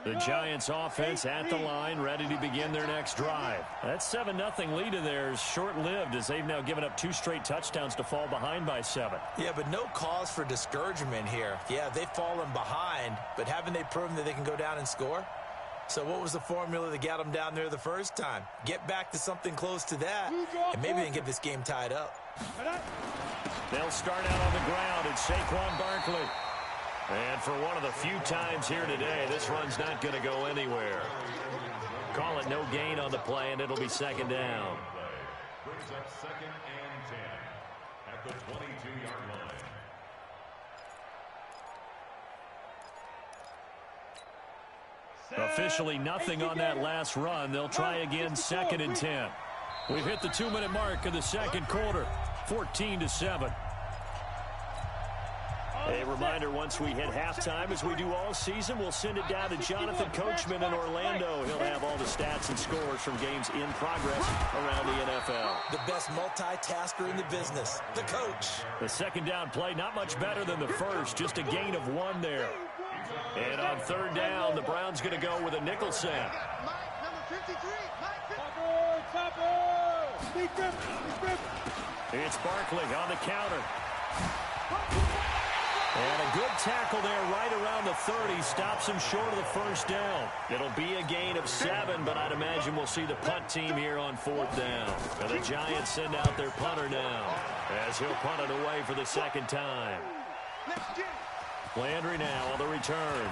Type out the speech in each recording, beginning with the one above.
The Giants offense at the line, ready to begin their next drive. That 7-0 lead of theirs short-lived as they've now given up 2 straight touchdowns to fall behind by 7. Yeah, but no cause for discouragement here. Yeah, they've fallen behind, but haven't they proven that they can go down and score? So what was the formula that got them down there the first time? Get back to something close to that, and maybe they can get this game tied up. They'll start out on the ground. It's Saquon Barkley. And for one of the few times here today, this run's not going to go anywhere. Call it no gain on the play, and it'll be second down. Brings up 2nd and 10 at the 22-yard line. Officially nothing on that last run. They'll try again 2nd and 10. We've hit the 2-minute mark of the second quarter, 14-7. A reminder, once we hit halftime, as we do all season, we'll send it down to Jonathan Coachman in Orlando. He'll have all the stats and scores from games in progress around the NFL. The best multitasker in the business, the coach. The second down play, not much better than the first, just a gain of 1 there. And on third down, the Browns going to go with a nickel set. It's Barkley on the counter. And a good tackle there right around the 30. Stops him short of the first down. It'll be a gain of 7, but I'd imagine we'll see the punt team here on 4th down. And the Giants send out their punter now as he'll punt it away for the second time. Landry now on the return.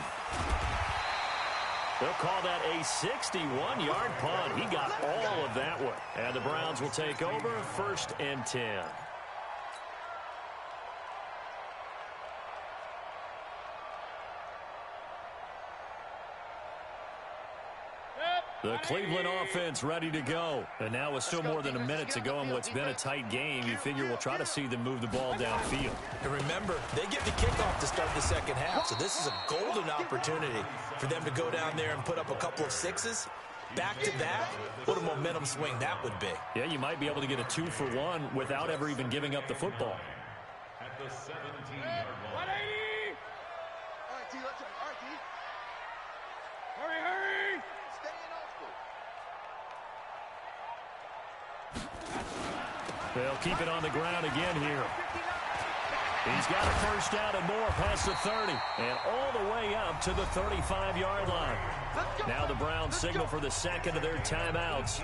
They'll call that a 61-yard punt. He got all of that one. And the Browns will take over 1st and 10. The Cleveland offense ready to go. And now with still more than a minute to go in what's been a tight game, you figure we'll try to see them move the ball downfield. And remember, they get the kickoff to start the second half, so this is a golden opportunity for them to go down there and put up a couple of 6s. Back-to-back, what a momentum swing that would be. Yeah, you might be able to get a 2-for-1 without ever even giving up the football. At the 17-yard line. 180! All right, T, let's go. All right, T. Hurry! Stay in old school. They'll keep it on the ground again here. He's got a first down and more past the 30. And all the way up to the 35-yard line. Now the Browns signal for the second of their timeouts,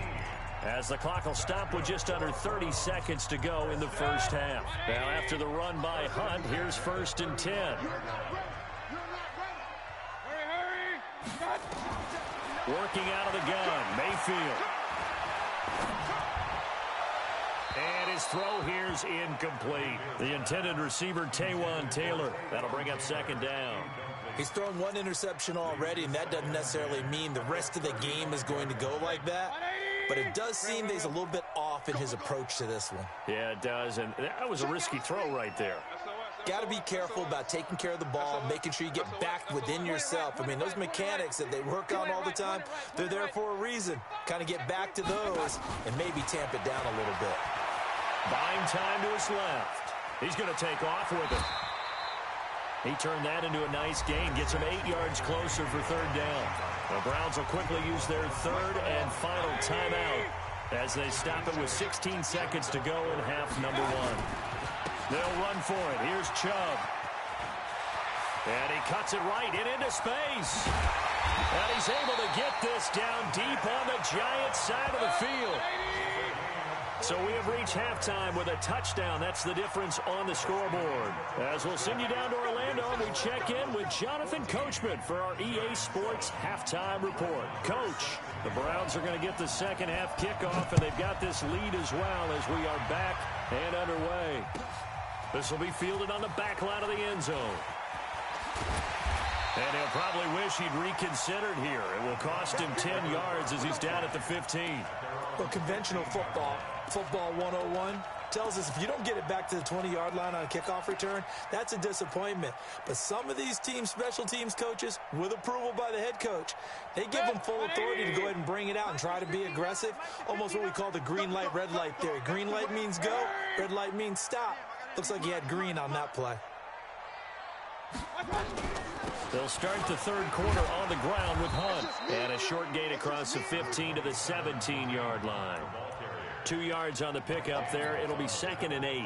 as the clock will stop with just under 30 seconds to go in the first half. Now after the run by Hunt, here's 1st and 10. Working out of the gun, Mayfield. And his throw here's incomplete. The intended receiver, Taywan Taylor. That'll bring up 2nd down. He's thrown 1 interception already, and that doesn't necessarily mean the rest of the game is going to go like that. But it does seem that he's a little bit off in his approach to this one. Yeah, it does, and that was a risky throw right there. Got to be careful about taking care of the ball, making sure you get back within yourself. I mean, those mechanics that they work on all the time, they're there for a reason. Kind of get back to those and maybe tamp it down a little bit. Buying time to his left. He's going to take off with it. He turned that into a nice gain, gets him 8 yards closer for 3rd down. The Browns will quickly use their 3rd and final timeout as they stop it with 16 seconds to go in half number 1. They'll run for it. Here's Chubb. And he cuts it right and into space. And he's able to get this down deep on the Giants side of the field. So we have reached halftime with a touchdown. That's the difference on the scoreboard. As we'll send you down to Orlando, we check in with Jonathan Coachman for our EA Sports Halftime Report. Coach, the Browns are going to get the second half kickoff, and they've got this lead as well as we are back and underway. This will be fielded on the back line of the end zone. And he'll probably wish he'd reconsidered here. It will cost him 10 yards as he's down at the 15. Well, conventional football 101, tells us if you don't get it back to the 20-yard line on a kickoff return, that's a disappointment. But some of these teams, special teams coaches, with approval by the head coach, they give them full authority to go ahead and bring it out and try to be aggressive, almost what we call the green light, red light theory. Green light means go, red light means stop. Looks like he had green on that play. They'll start the third quarter on the ground with Hunt. And a short gain across the 15 to the 17-yard line. 2 yards on the pickup there. It'll be 2nd and 8.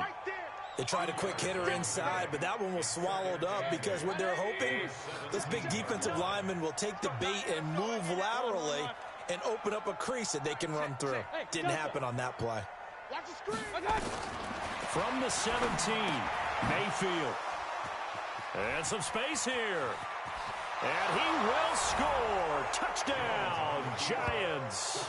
They tried a quick hitter inside, but that one was swallowed up because what they're hoping, this big defensive lineman will take the bait and move laterally and open up a crease that they can run through. Didn't happen on that play. From the 17, Mayfield. And some space here. And he will score. Touchdown, Giants.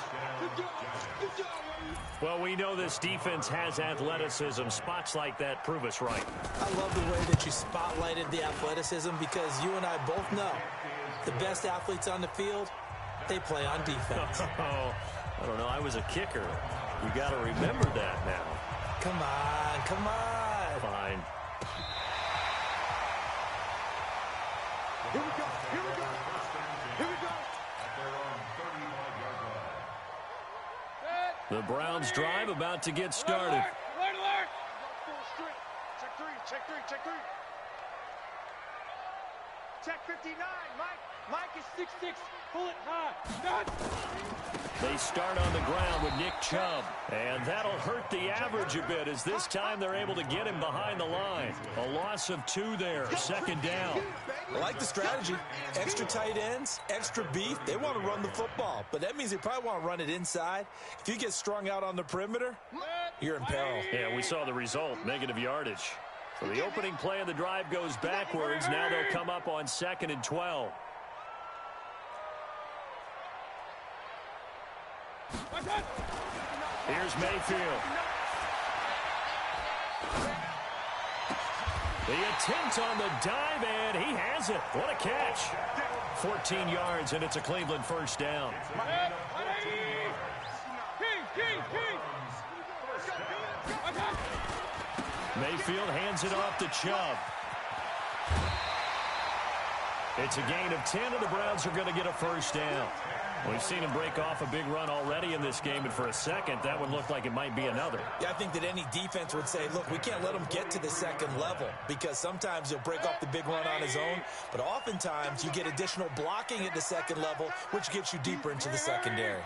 Well, we know this defense has athleticism. Spots like that prove us right. I love the way that you spotlighted the athleticism because you and I both know the best athletes on the field, they play on defense. Oh, I don't know. I was a kicker. You got to remember that now. Come on, come on. Fine. Here we go. Here we go. Here we go. The Browns drive about to get started. Alert. Full straight. Check three. Check three. Check three. Check 59. Mike is 6'6". Pull it high. Done. They start on the ground with Nick Chubb. And that'll hurt the average a bit as this time they're able to get him behind the line. A loss of 2 there. 2nd down. I like the strategy. Extra tight ends, extra beef. They want to run the football, but that means they probably want to run it inside. If you get strung out on the perimeter, you're in peril. Yeah, we saw the result, negative yardage. So the opening play of the drive goes backwards. Now they'll come up on 2nd and 12. Here's Mayfield. The attempt on the dive, and he has it. What a catch. 14 yards, and it's a Cleveland first down. Mayfield hands it off to Chubb. It's a gain of 10, and the Browns are going to get a first down. We've seen him break off a big run already in this game, and for a second, that one looked like it might be another. Yeah, I think that any defense would say, look, we can't let him get to the second level because sometimes he'll break off the big run on his own, but oftentimes you get additional blocking at the second level, which gets you deeper into the secondary.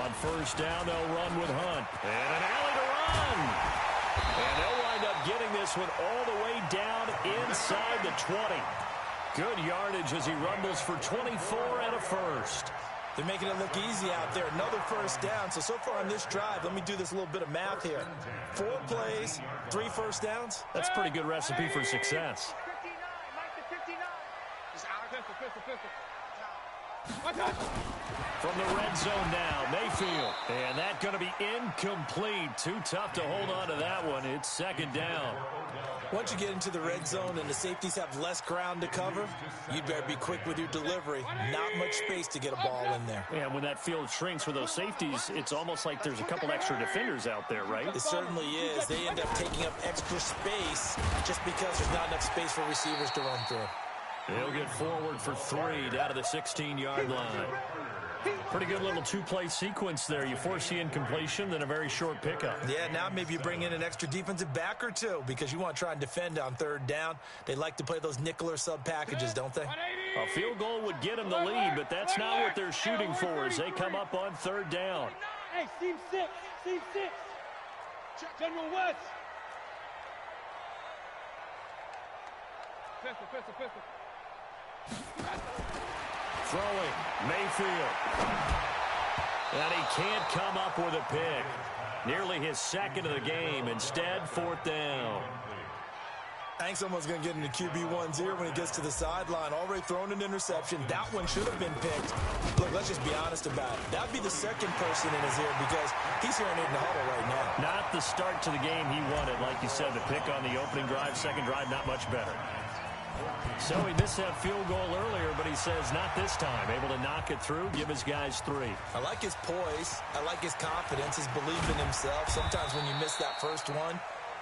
On first down, they'll run with Hunt. And an alley to run. And they'll wind up getting this one all the way down inside the 20. Good yardage as he rumbles for 24 and a first. They're making it look easy out there. Another first down. So far on this drive, let me do this little bit of math here. 4 plays, 3 first downs. That's a pretty good recipe for success. 59. Mike to 59. Just out. Pistol. From the red zone now, Mayfield. And that's going to be incomplete. Too tough to hold on to that one. It's 2nd down. Once you get into the red zone and the safeties have less ground to cover, you'd better be quick with your delivery. Not much space to get a ball in there. Yeah, when that field shrinks with those safeties, it's almost like there's a couple extra defenders out there, right? It certainly is. They end up taking up extra space just because there's not enough space for receivers to run through. They'll get forward for 3 down to the 16-yard line. Pretty good little 2-play sequence there. You force the incompletion, then a very short pickup. Yeah, now maybe you bring in an extra defensive back or 2 because you want to try and defend on 3rd down. They like to play those nickel or sub packages, don't they? A field goal would get them the lead, but that's not what they're shooting for as they come up on 3rd down. Hey, Team 6. General West. Pistol. Throwing, Mayfield. And he can't come up with a pick. Nearly his 2nd of the game. Instead, 4th down. I think someone's going to get into QB1-0 when he gets to the sideline. Already thrown an interception. That one should have been picked. Look, let's just be honest about it. That would be the 2nd person in his ear because he's hearing it in the huddle right now. Not the start to the game he wanted. Like you said, the pick on the opening drive, 2nd drive, not much better. So he missed that field goal earlier, but he says not this time. Able to knock it through, give his guys 3. I like his poise. I like his confidence, his belief in himself. Sometimes when you miss that first one,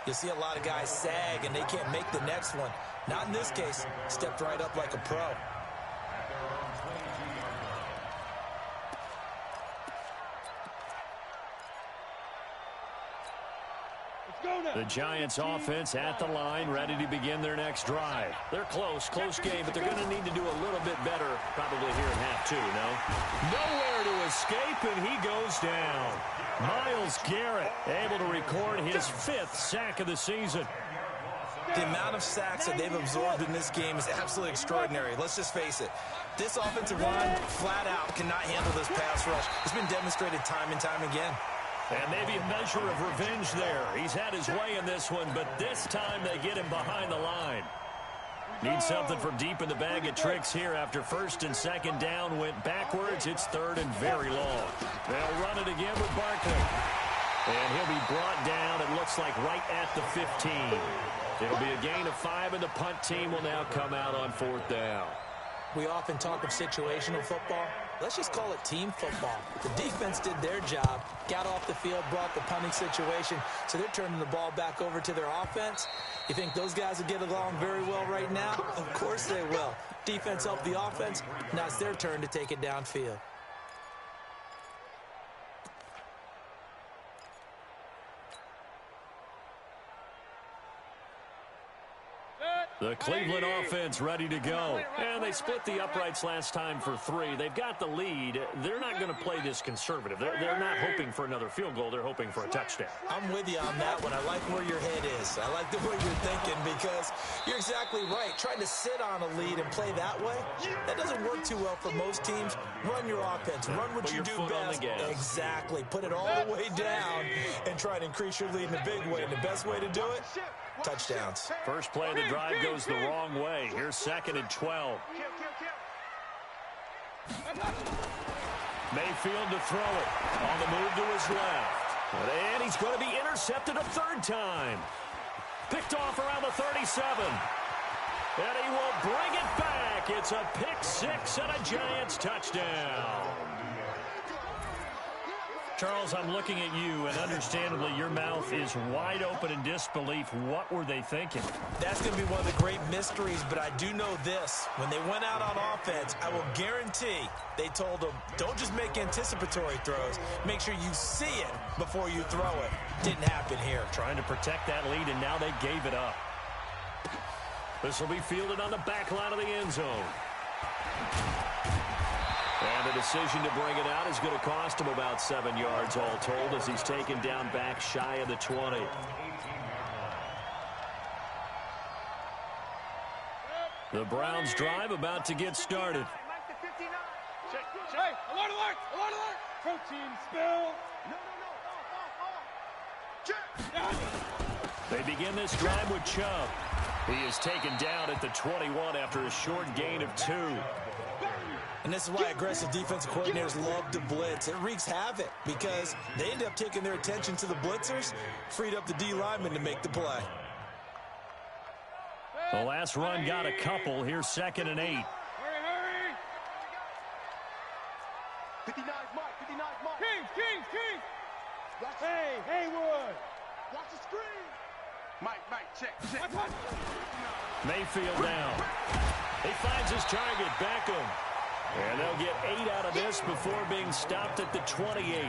you'll see a lot of guys sag and they can't make the next one. Not in this case. Stepped right up like a pro. Let's go now. The Giants offense at the line, ready to begin their next drive. They're close game, but they're going to need to do a little bit better probably here in half two, no? Nowhere to escape, and he goes down. Myles Garrett able to record his 5th sack of the season. The amount of sacks that they've absorbed in this game is absolutely extraordinary. Let's just face it. This offensive line, flat out, cannot handle this pass rush. It's been demonstrated time and time again. And maybe a measure of revenge there. He's had his way in this one, but this time they get him behind the line. Need something from deep in the bag of tricks here after 1st and 2nd down went backwards. It's 3rd and very long. They'll run it again with Barkley. And he'll be brought down, it looks like, right at the 15. It'll be a gain of 5, and the punt team will now come out on 4th down. We often talk of situational football. Let's just call it team football. The defense did their job, got off the field, brought the punting situation, so they're turning the ball back over to their offense. You think those guys will get along very well right now? Of course they will. Defense helped the offense. Now it's their turn to take it downfield. The Cleveland offense ready to go. And they split the uprights last time for 3. They've got the lead. They're not going to play this conservative. They're not hoping for another field goal. They're hoping for a touchdown. I'm with you on that one. I like where your head is. I like the way you're thinking because you're exactly right. Trying to sit on a lead and play that way, that doesn't work too well for most teams. Run your offense. Run what you do best. Exactly. Put it all the way down and try to increase your lead in a big way. And the best way to do it, touchdowns. First play of the drive goes the wrong way. Here's 2nd and 12. Mayfield to throw it. On the move to his left. And he's going to be intercepted a 3rd time. Picked off around the 37. And he will bring it back. It's a pick 6 and a Giants touchdown. Charles, I'm looking at you, and understandably, your mouth is wide open in disbelief. What were they thinking? That's going to be one of the great mysteries, but I do know this. When they went out on offense, I will guarantee they told them, don't just make anticipatory throws. Make sure you see it before you throw it. Didn't happen here. Trying to protect that lead, and now they gave it up. This will be fielded on the back line of the end zone. And the decision to bring it out is going to cost him about 7 yards all told as he's taken down back shy of the 20. The Browns drive about to get started. Hey, alert, alert, alert, alert. Protein spill. They begin this drive with Chubb. He is taken down at the 21 after a short gain of 2. And this is why aggressive defensive coordinators love to blitz. It wreaks havoc because they end up taking their attention to the blitzers, freed up the D lineman to make the play. The last run got a couple. Here's 2nd and 8. Hurry, hurry. 59 Mike, 59 Mike. Kings. Hey, Haywood. Watch the screen. Mike, check. Mayfield down. He finds his target, Beckham. And they'll get 8 out of this before being stopped at the 28.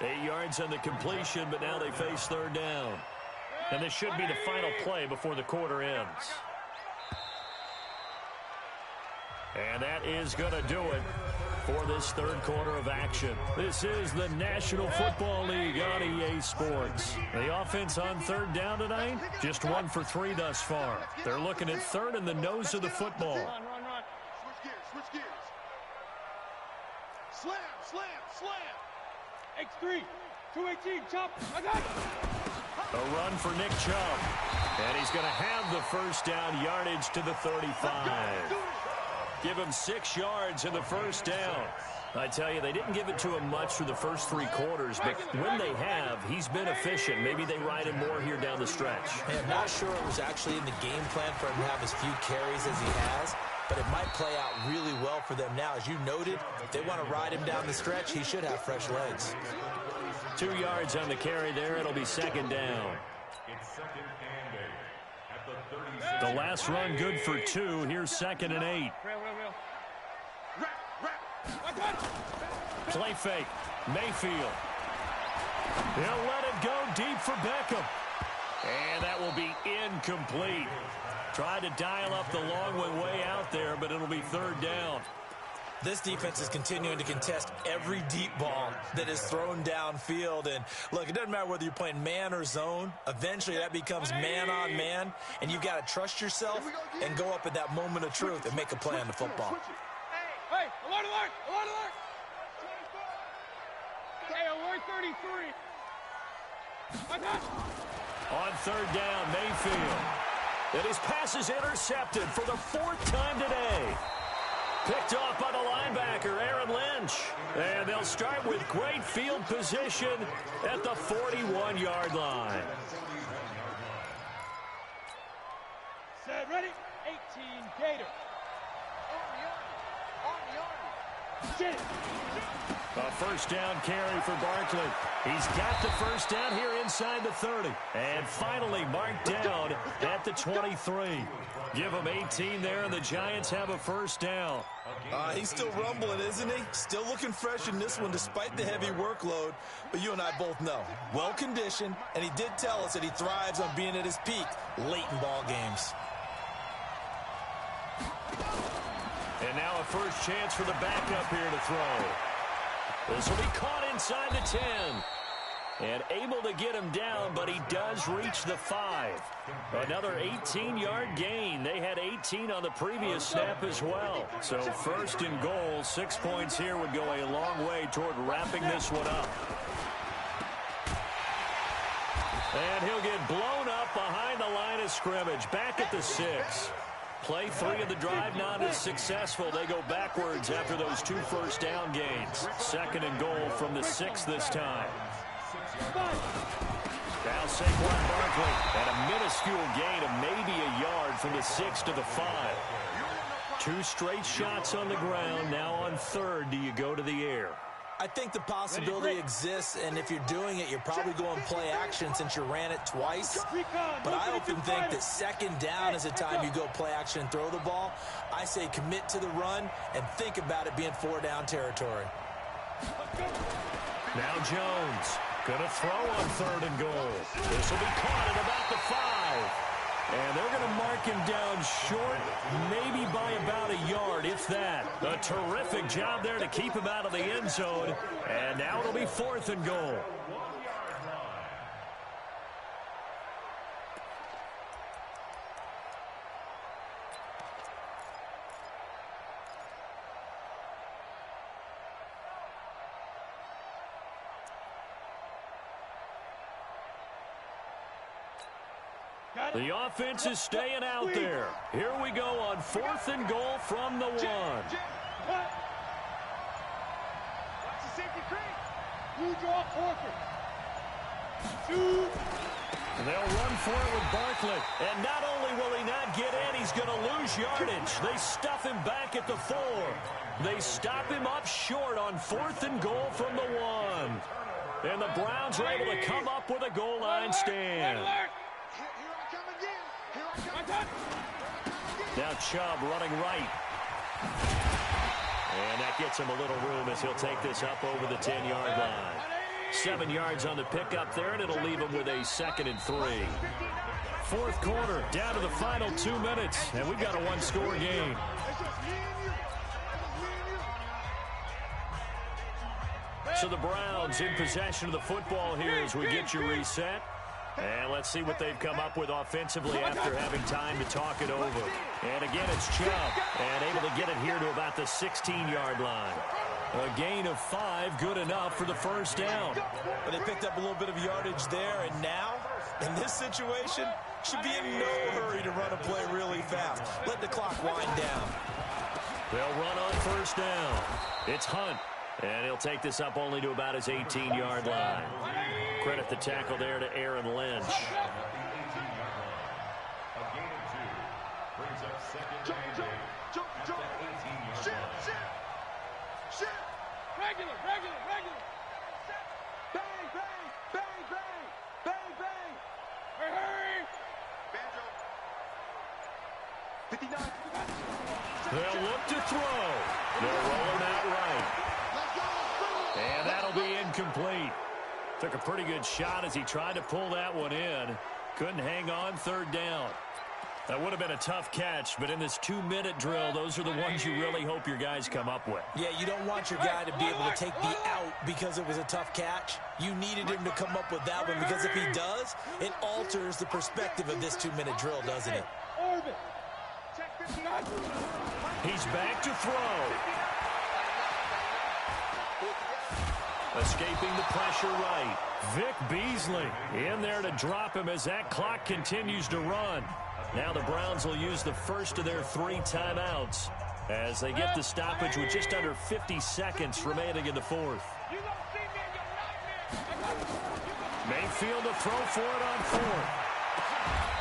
8 yards on the completion, but now they face 3rd down. And this should be the final play before the quarter ends. And that is going to do it for this 3rd quarter of action. This is the National Football League on EA Sports. The offense on 3rd down tonight, just 1 for 3 thus far. They're looking at 3rd in the nose of the football. Run. Switch gears. Slam. X3, 218, chop. I got it. A run for Nick Chubb. And he's going to have the 1st down yardage to the 35. Give him 6 yards in the 1st down. I tell you, they didn't give it to him much through the first 3 quarters, but when they have, he's been efficient. Maybe they ride him more here down the stretch. I'm not sure it was actually in the game plan for him to have as few carries as he has, but it might play out really well for them now. As you noted, if they want to ride him down the stretch, he should have fresh legs. 2 yards on the carry there. It'll be 2nd down. It's 2nd and 8 at the 36. The last run good for 2. Here's 2nd and 8. Real. Play fake. Mayfield. He'll let it go deep for Beckham. And that will be incomplete. Tried to dial up the long one way out there, but it'll be third down. This defense is continuing to contest every deep ball that is thrown downfield. And, look, it doesn't matter whether you're playing man or zone. Eventually, that becomes man-on-man, and you've got to trust yourself and go up at that moment of truth and make a play on the football. Hey, alert, alert, alert, alert. Hey, alert 33. On third down, Mayfield. And his pass is intercepted for the fourth time today. Picked off by the linebacker, Aaron Lynch. And they'll start with great field position at the 41-yard line. Set, ready? 18, Gator. Get it. A first down carry for Barkley. He's got the first down here inside the 30. And finally marked down at the 23. Give him 18 there, and the Giants have a first down. He's still rumbling, isn't he? Still looking fresh in this one despite the heavy workload. But you and I both know, well-conditioned, and he did tell us that he thrives on being at his peak late in ball games. And now a first chance for the backup here to throw. This will be caught inside the 10. And able to get him down, but he does reach the 5. Another 18-yard gain. They had 18 on the previous snap as well. So first and goal, 6 points here would go a long way toward wrapping this one up. And he'll get blown up behind the line of scrimmage, back at the 6. Play 3 of the drive not as successful. They go backwards after those 2 first down gains. Second and goal from the 6 this time. Now Saquon Barkley at a minuscule gain of maybe a yard from the 6 to the 5. 2 straight shots on the ground. Now on third, do you go to the air? I think the possibility exists, and if you're doing it, you're probably going play action since you ran it twice. But I often think that second down is the time you go play action and throw the ball. I say commit to the run and think about it being 4-down territory. Now Jones going to throw on third and goal. This will be caught at about the 5. And they're going to mark him down short, maybe by about a yard, if that. A terrific job there to keep him out of the end zone. And now it'll be 4th and goal. The offense is staying out there. Here we go on 4th and goal from the 1. Watch the safety creep. You draw Horford. 2. They'll run for it with Barkley. And not only will he not get in, he's going to lose yardage. They stuff him back at the 4. They stop him up short on 4th and goal from the 1. And the Browns are able to come up with a goal line stand. Now Chubb running right. And that gets him a little room as he'll take this up over the 10-yard line. 7 yards on the pickup there, and it'll leave him with a 2nd and 3. 4th quarter, down to the final 2 minutes, and we've got a 1-score game. So the Browns in possession of the football here as we get you reset. And let's see what they've come up with offensively after having time to talk it over. And again, it's Chubb, and able to get it here to about the 16-yard line. A gain of 5, good enough for the first down. But they picked up a little bit of yardage there, and now, in this situation, should be in no hurry to run a play really fast. Let the clock wind down. They'll run on first down. It's Hunt. And he'll take this up only to about his 18-yard line. Credit the tackle there to Aaron Lynch. A gain of 2 brings up second and 8. Jump. Shit. Regular. Bang. Hurry. Banjo. 59. They'll look to throw. They're rolling out right. And that'll be incomplete. Took a pretty good shot as he tried to pull that one in. Couldn't hang on, third down. That would have been a tough catch, but in this 2-minute drill, those are the ones you really hope your guys come up with. Yeah, you don't want your guy to be able to take the out because it was a tough catch. You needed him to come up with that one because if he does, it alters the perspective of this 2-minute drill, doesn't it? He's back to throw. Escaping the pressure right. Vic Beasley in there to drop him as that clock continues to run. Now the Browns will use the first of their 3 timeouts as they get the stoppage with just under 50 seconds remaining in the fourth. Mayfield to throw for it on fourth.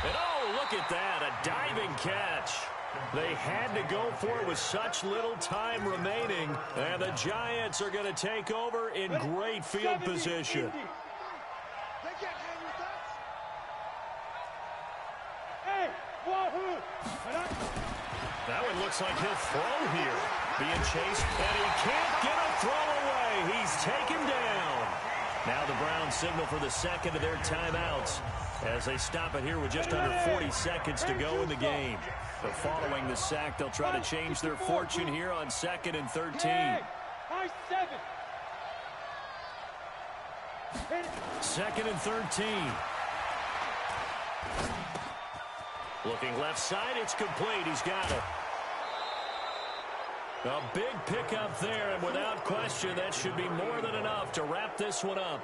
And oh, look at that, a diving catch. They had to go for it with such little time remaining, and the Giants are going to take over in great field position. That one looks like he'll throw here. Being chased, and he can't get a throw away. He's taken down. Now the Browns signal for the second of their timeouts as they stop it here with just under 40 seconds to go in the game. But following the sack, they'll try to change their fortune here on 2nd and 13. 2nd and 13. Looking left side, it's complete. He's got it. A big pickup there, and without question, that should be more than enough to wrap this one up.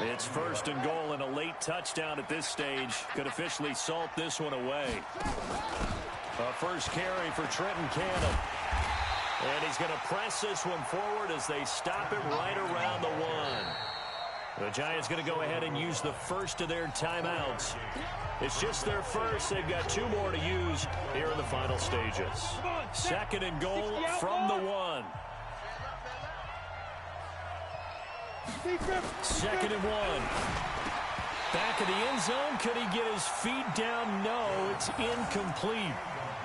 It's 1st and goal, and a late touchdown at this stage could officially salt this one away. A first carry for Trenton Cannon. And he's going to press this one forward as they stop it right around the 1. The Giants going to go ahead and use the first of their timeouts. It's just their first. They've got 2 more to use here in the final stages. 2nd and goal from the 1. 2nd and 1. Back of the end zone. Could he get his feet down? No, it's incomplete.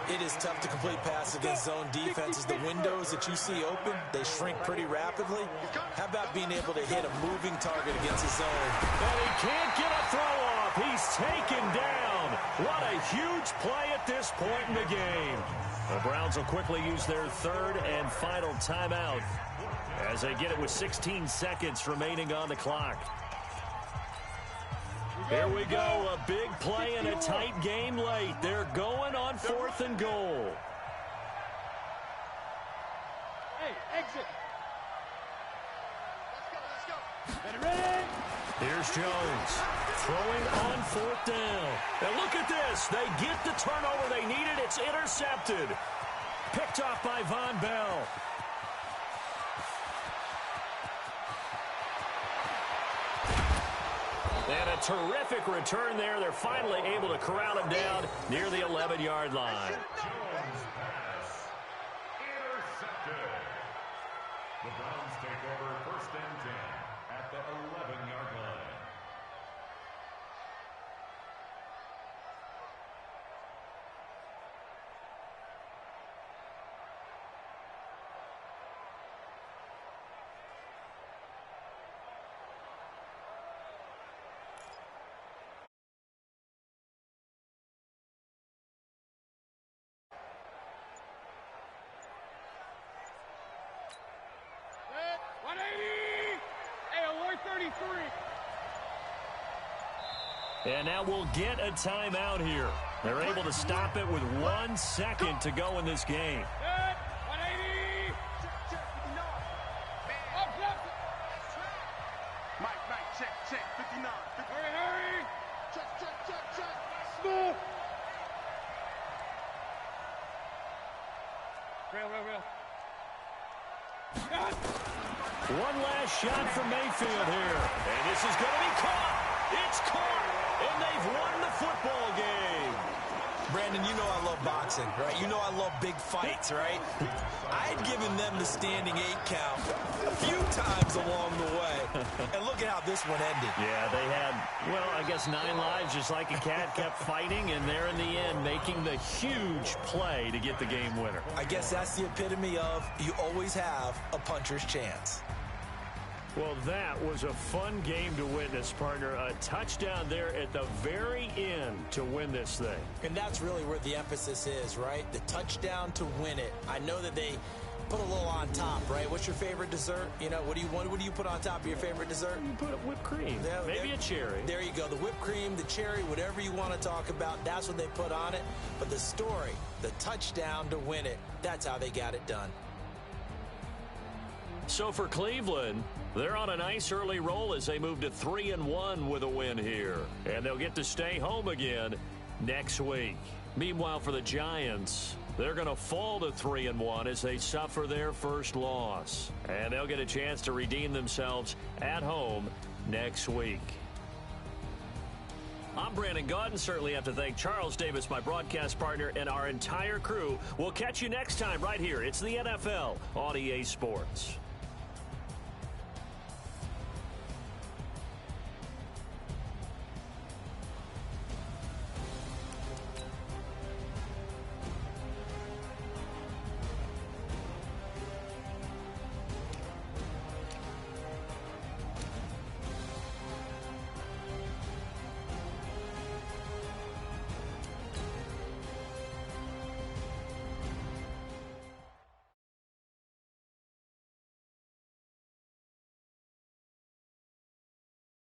It is tough to complete passes against zone defenses. The windows that you see open, they shrink pretty rapidly. How about being able to hit a moving target against his zone? And he can't get a throw off. He's taken down. What a huge play at this point in the game. The Browns will quickly use their 3rd and final timeout as they get it with 16 seconds remaining on the clock. Here we go, a big play in a tight game late. They're going on 4th and goal. Hey, exit. Let's go. Ready? Here's Jones throwing on 4th down. And look at this. They get the turnover they needed. It's intercepted. Picked off by Von Bell. And a terrific return there. They're finally able to corral him down near the 11-yard line. Jones pass intercepted. The Browns take over 1st and 10 at the 11-yard line. And now we'll get a timeout here. They're able to stop it with 1 second to go in this game. Mike, check, 59. Hurry. Check. Smooth. Real. One last shot from Mayfield here. And this is going to be caught. It's caught. And they've won the football game. Brandon, you know I love boxing, right? You know I love big fights, right? I had given them the standing 8 count a few times along the way. And look at how this one ended. Yeah, they had, well, I guess 9 lives, just like a cat, kept fighting, and they're in the end making the huge play to get the game winner. I guess that's the epitome of you always have a puncher's chance. Well, that was a fun game to witness, partner. A touchdown there at the very end to win this thing. And that's really where the emphasis is, right? The touchdown to win it. I know that they put a little on top, right? What's your favorite dessert? You know, what do you put on top of your favorite dessert? You put whipped cream, maybe a cherry. There you go. The whipped cream, the cherry, whatever you want to talk about, that's what they put on it. But the story, the touchdown to win it, that's how they got it done. So for Cleveland, they're on a nice early roll as they move to 3-1 with a win here. And they'll get to stay home again next week. Meanwhile, for the Giants, they're going to fall to 3-1 as they suffer their first loss. And they'll get a chance to redeem themselves at home next week. I'm Brandon Gaudin. Certainly have to thank Charles Davis, my broadcast partner, and our entire crew. We'll catch you next time right here. It's the NFL on EA Sports.